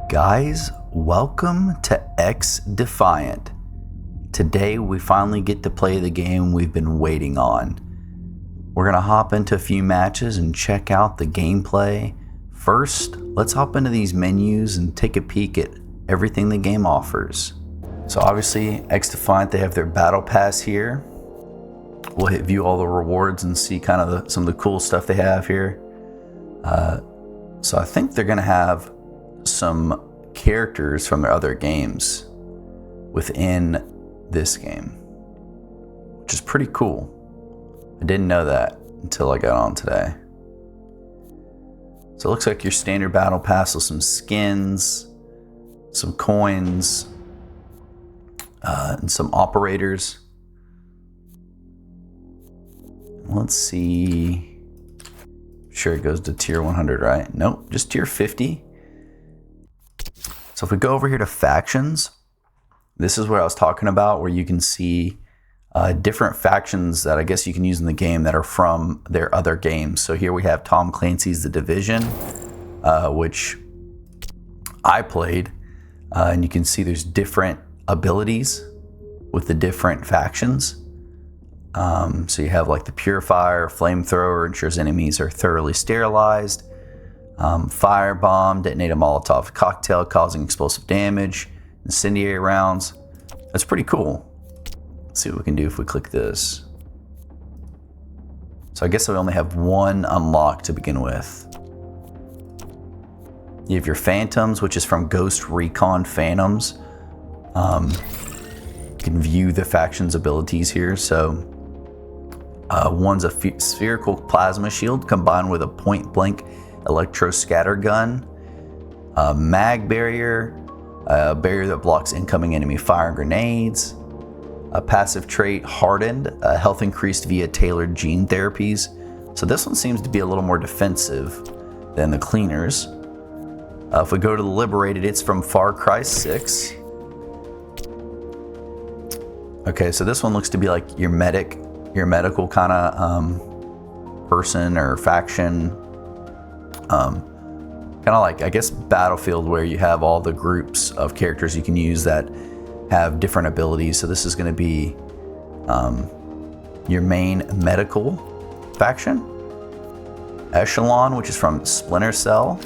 Guys, welcome to Xdefiant. Today we finally get to play the game we've been waiting on. We're going to hop into a few matches and check out the gameplay. First, let's hop into these menus and take a peek at everything the game offers. So obviously, Xdefiant, they have their battle pass here. We'll hit view all the rewards and see kind of some of the cool stuff they have here. So I think they're going to have some characters from their other games within this game, which is pretty cool. I didn't know that until I got on today. So it looks like your standard battle pass with some skins, some coins, and some operators. Let's see. Sure, it goes to tier 100, right? Nope, just tier 50. So if we go over here to factions, this is what I was talking about, where you can see different factions that I guess you can use in the game that are from their other games. So here we have Tom Clancy's The Division, which I played, and you can see there's different abilities with the different factions. So you have like the Purifier, Flamethrower, ensures enemies are thoroughly sterilized. Firebomb, detonate a Molotov cocktail causing explosive damage, incendiary rounds. That's pretty cool. Let's see what we can do if we click this. So I guess we only have one unlocked to begin with. You have your Phantoms, which is from Ghost Recon Phantoms. You can view the faction's abilities here. So one's a spherical plasma shield combined with a point-blank electro scatter gun, a mag barrier, a barrier that blocks incoming enemy fire and grenades, a passive trait hardened, a health increased via tailored gene therapies. So this one seems to be a little more defensive than the cleaners. If we go to the liberated, it's from Far Cry 6. Okay, so this one looks to be like your medical kind of person or faction. Kind of like, I guess, Battlefield, where you have all the groups of characters you can use that have different abilities. So this is going to be your main medical faction. Echelon, which is from Splinter Cell.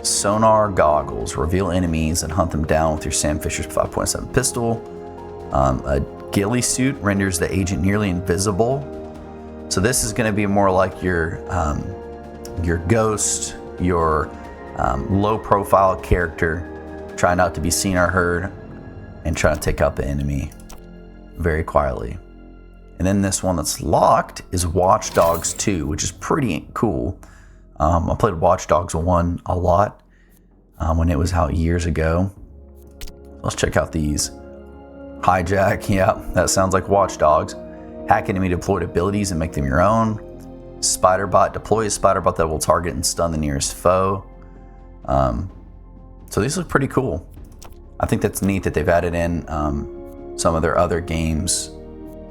Sonar goggles, reveal enemies and hunt them down with your Sam Fisher's 5.7 pistol. A ghillie suit renders the agent nearly invisible. So this is going to be more like your ghost, your low-profile character, trying not to be seen or heard, and trying to take out the enemy very quietly. And then this one that's locked is Watch Dogs 2, which is pretty cool. I played Watch Dogs 1 a lot when it was out years ago. Let's check out these. Hijack, yeah, that sounds like Watch Dogs. Hack enemy deployed abilities and make them your own. Spiderbot, deploy a spiderbot that will target and stun the nearest foe. So these look pretty cool. I think that's neat that they've added in some of their other games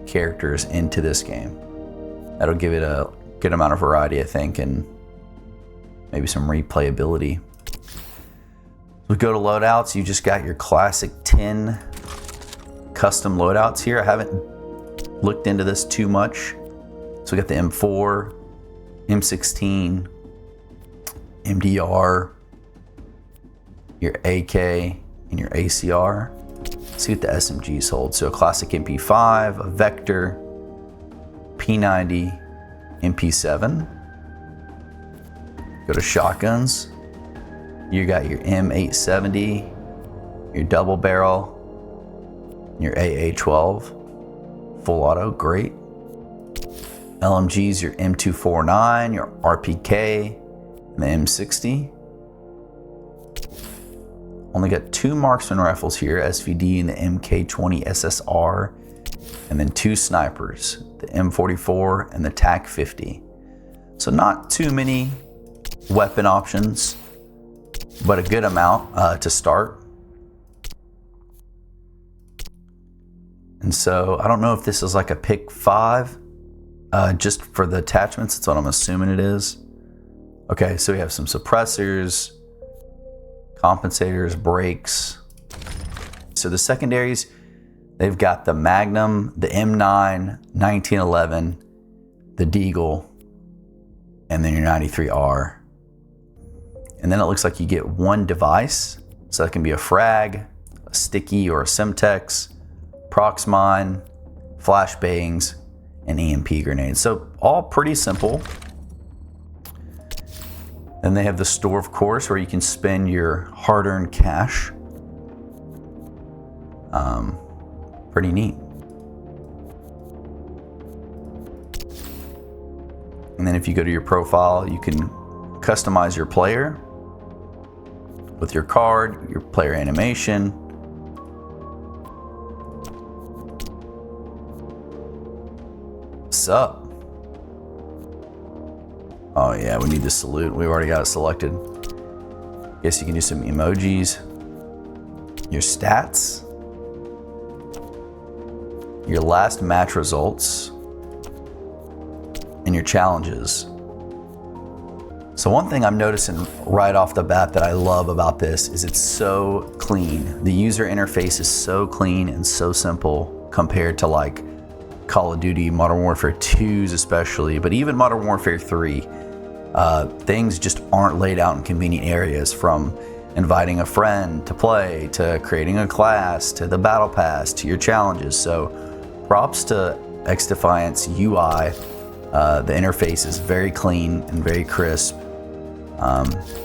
characters into this game. That'll give it a good amount of variety, I think, and maybe some replayability. We go to loadouts. You just got your classic 10 custom loadouts here. I haven't looked into this too much. So we got the M4, M16, MDR, your AK, and your ACR. Let's see what the SMGs hold. So a classic MP5, a Vector, P90, MP7. Go to shotguns. You got your M870, your double barrel, your AA12. Full auto, great. LMGs, your M249, your RPK, and the M60. Only got 2 marksman rifles here, SVD and the MK20 SSR, and then 2 snipers, the M44 and the TAC-50. So not too many weapon options, but a good amount to start. And so I don't know if this is like a pick 5 just for the attachments. That's what I'm assuming it is. Okay, so we have some suppressors, compensators, brakes. So the secondaries, they've got the Magnum, the M9, 1911, the Deagle, and then your 93R. And then it looks like you get one device. So that can be a frag, a sticky or a Semtex, Proxmine, flashbangs, and EMP grenades. So all pretty simple. Then they have the store, of course, where you can spend your hard-earned cash. Pretty neat. And then if you go to your profile, you can customize your player with your card, your player animation. What's up? Oh yeah, we need to salute. We've already got it selected. Guess you can do some emojis. Your stats. Your last match results. And your challenges. So one thing I'm noticing right off the bat that I love about this is it's so clean. The user interface is so clean and so simple compared to like Call of Duty, Modern Warfare 2s especially, but even Modern Warfare 3. Things just aren't laid out in convenient areas, from inviting a friend to play, to creating a class, to the battle pass, to your challenges. So props to Xdefiant's UI. The interface is very clean and very crisp.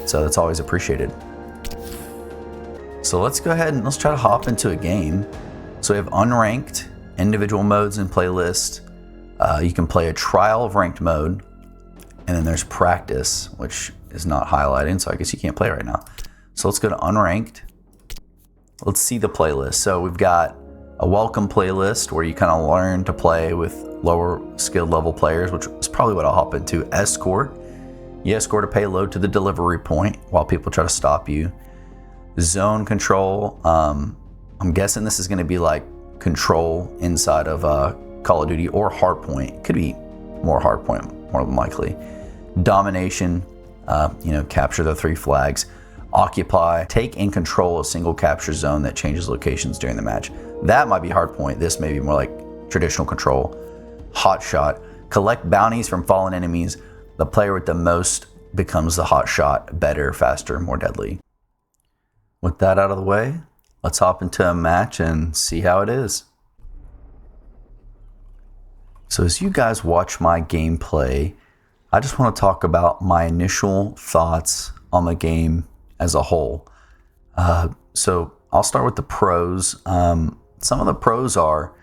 So that's always appreciated. So let's go ahead and let's try to hop into a game. So we have unranked, individual modes and playlist. You can play a trial of ranked mode. And then there's practice, which is not highlighted, so I guess you can't play right now. So let's go to unranked. Let's see the playlist. So we've got a welcome playlist where you kind of learn to play with lower skilled level players, which is probably what I'll hop into. Escort. You escort a payload to the delivery point while people try to stop you. Zone control. I'm guessing this is going to be like control inside of Call of Duty or Hardpoint. Could be more Hardpoint, more than likely. Domination, capture the 3 flags. Occupy, take and control a single capture zone that changes locations during the match. That might be hardpoint. This may be more like traditional control. Hot shot, collect bounties from fallen enemies. The player with the most becomes the hot shot, better, faster, more deadly. With that out of the way, let's hop into a match and see how it is. So as you guys watch my gameplay, I just want to talk about my initial thoughts on the game as a whole. So I'll start with the pros. Some of the pros are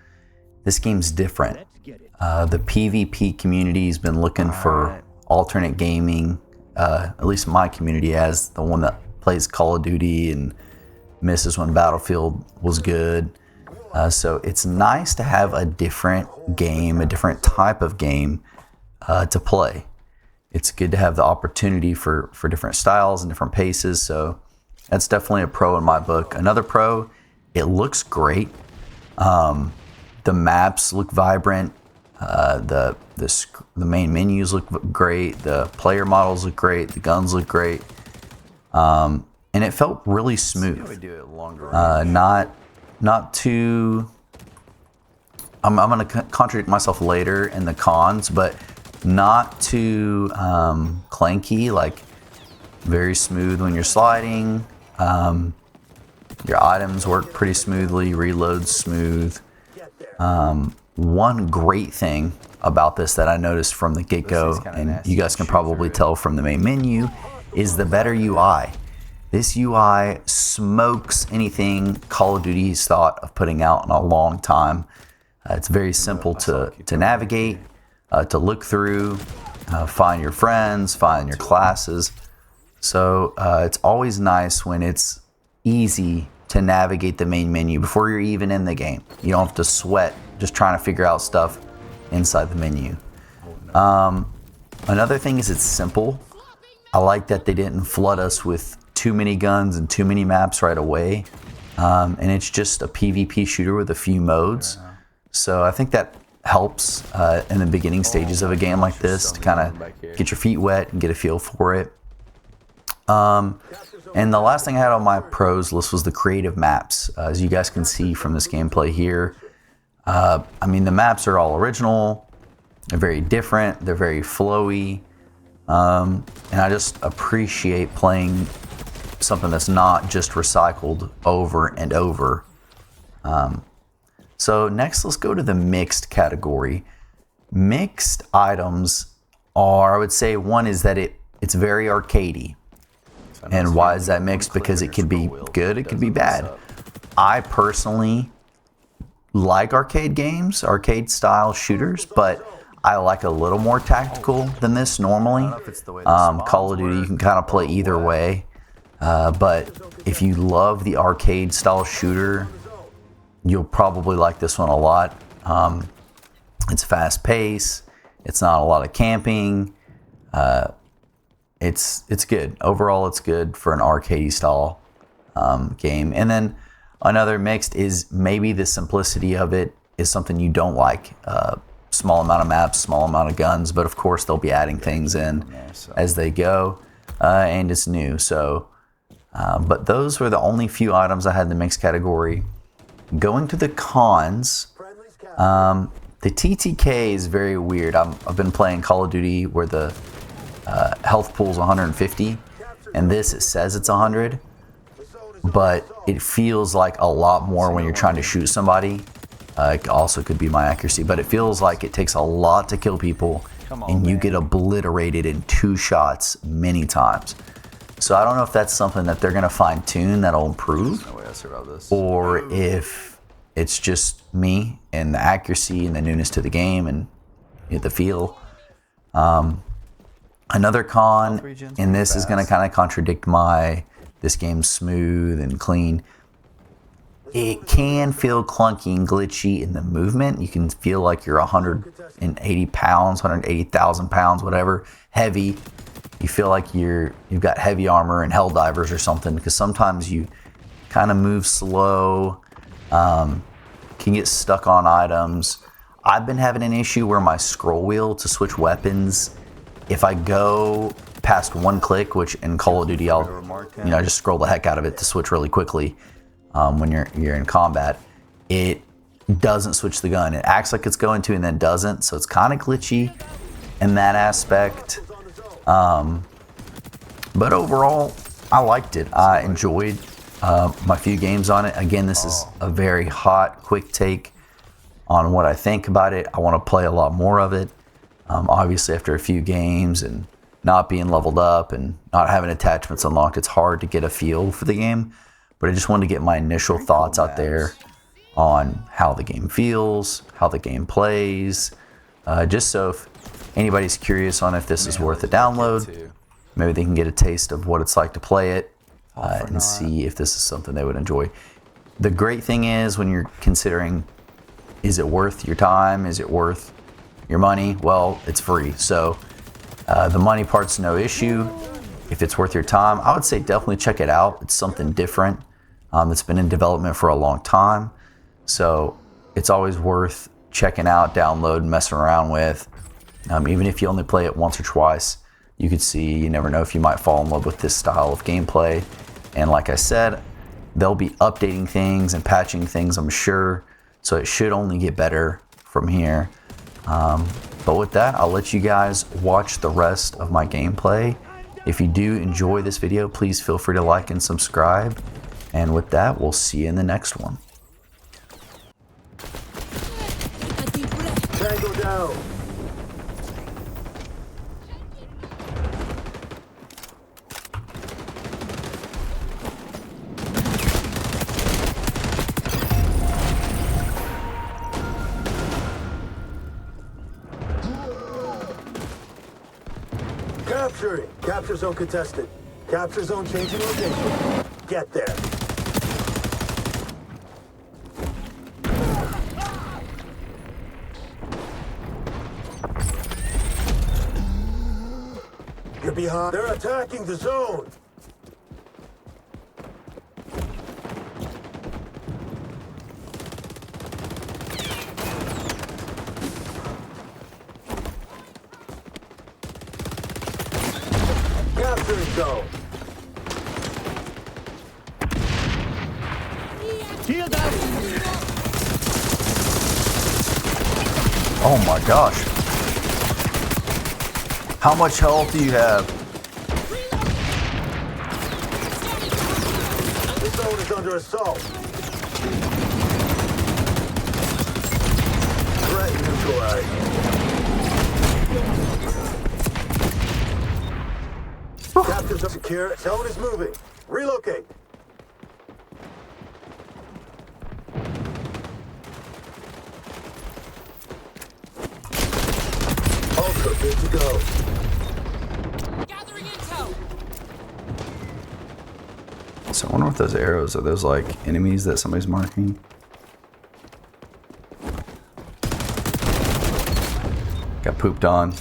this game's different. The PvP community has been looking for alternate gaming. At least my community, as the one that plays Call of Duty and misses when Battlefield was good. So it's nice to have a different game, a different type of game to play. It's good to have the opportunity for different styles and different paces. So that's definitely a pro in my book. Another pro, it looks great. The maps look vibrant. The main menus look great. The player models look great. The guns look great. And it felt really smooth. Not too. I'm going to contradict myself later in the cons, but not too clanky. Like very smooth when you're sliding. Your items work pretty smoothly. Reloads smooth. One great thing about this that I noticed from the get-go, and you guys can probably tell from the main menu, is the better UI. This UI smokes anything Call of Duty's thought of putting out in a long time. It's very simple to navigate, to look through, find your friends, find your classes. So it's always nice when it's easy to navigate the main menu before you're even in the game. You don't have to sweat just trying to figure out stuff inside the menu. Another thing is it's simple. I like that they didn't flood us with too many guns and too many maps right away. And it's just a PvP shooter with a few modes. So I think that helps in the beginning stages of a game like this to kind of get your feet wet and get a feel for it. And the last thing I had on my pros list was the creative maps. As you guys can see from this gameplay here, I mean, the maps are all original. They're very different. They're very flowy. And I just appreciate playing something that's not just recycled over and over. So next, let's go to the mixed category. Mixed items are, I would say, one is that it's very arcadey. And why is that mixed? Because it could be good, it could be bad. I personally like arcade games, arcade style shooters, but I like a little more tactical than this normally. Call of Duty, you can kind of play either way. But if you love the arcade style shooter, you'll probably like this one a lot. It's fast paced. It's not a lot of camping. It's good. Overall, it's good for an arcade style game. And then another mixed is maybe the simplicity of it is something you don't like. Small amount of maps, small amount of guns, but of course they'll be adding things in as they go, and it's new. So, but those were the only few items I had in the mixed category. Going to the cons, the TTK is very weird. I've been playing Call of Duty where the health pool is 150, and this, it says it's 100, but it feels like a lot more when you're trying to shoot somebody. It also could be my accuracy, but it feels like it takes a lot to kill people, and you get obliterated in 2 shots many times. So I don't know if that's something that they're going to fine tune that'll improve, or if it's just me and the accuracy and the newness to the game and the feel. Another con, and this is going to kind of contradict this game's smooth and clean. It can feel clunky and glitchy in the movement. You can feel like you're 180 pounds, 180,000 pounds, whatever, heavy. You feel like you've got heavy armor and hell divers or something, because sometimes you kind of move slow, can get stuck on items. I've been having an issue where my scroll wheel to switch weapons, if I go past one click, which in Call of Duty I just scroll the heck out of it to switch really quickly. When you're in combat, it doesn't switch the gun. It acts like it's going to and then doesn't, so it's kind of glitchy in that aspect. But overall, I liked it. I enjoyed my few games on it. Again, this is a very hot, quick take on what I think about it. I want to play a lot more of it. Obviously, after a few games and not being leveled up and not having attachments unlocked, it's hard to get a feel for the game. But I just wanted to get my initial thoughts out there on how the game feels, how the game plays, just so if anybody's curious on if this is worth a download, maybe they can get a taste of what it's like to play it and see if this is something they would enjoy. The great thing is when you're considering, is it worth your time? Is it worth your money? Well, it's free. So the money part's no issue. If it's worth your time, I would say definitely check it out. It's something different. It's been in development for a long time. So it's always worth checking out, downloading, messing around with. Even if you only play it once or twice, you could see, you never know if you might fall in love with this style of gameplay. And like I said, they'll be updating things and patching things, I'm sure. So it should only get better from here. But with that, I'll let you guys watch the rest of my gameplay. If you do enjoy this video, please feel free to like and subscribe. And with that, we'll see you in the next one. Tango down. Capturing. Capture zone contested. Capture zone changing location. Get there. You're behind. They're attacking the zone. zone. Shield up! Oh my gosh. How much health do you have? The zone is under assault. Threat neutralized. Captures are secure. Zone is moving. Relocate. Also good to go. Gathering intel. So I wonder what those arrows are. Those like enemies that somebody's marking. Got pooped on.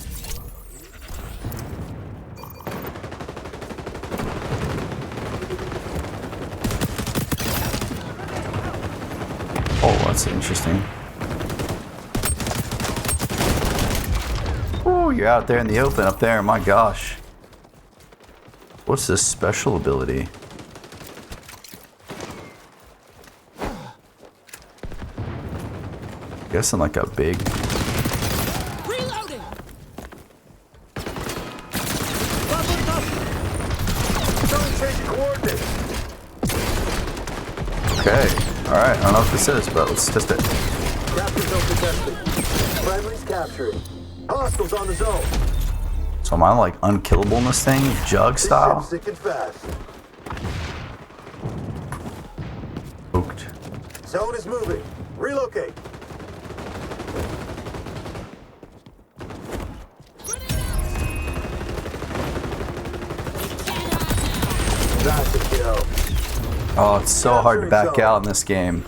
Oh, that's interesting. Oh, you're out there in the open up there. My gosh. What's this special ability? Guessing like a big. Reloading. Zone changing coordinates. Okay. Alright, I don't know what this is, but let's test it. Capture zone contested. Friendlies capturing. Hostiles on the zone. So am I like unkillable in this thing? Jug This style? ship's sinking fast. Poked. Zone is moving. Relocate. That's a kill. Oh, it's so hard to back out in this game.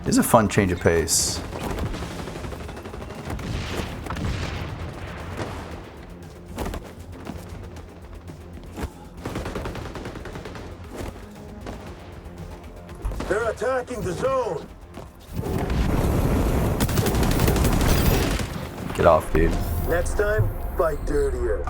It's a fun change of pace. They're attacking the zone. Get off, dude. Next time, fight dirtier.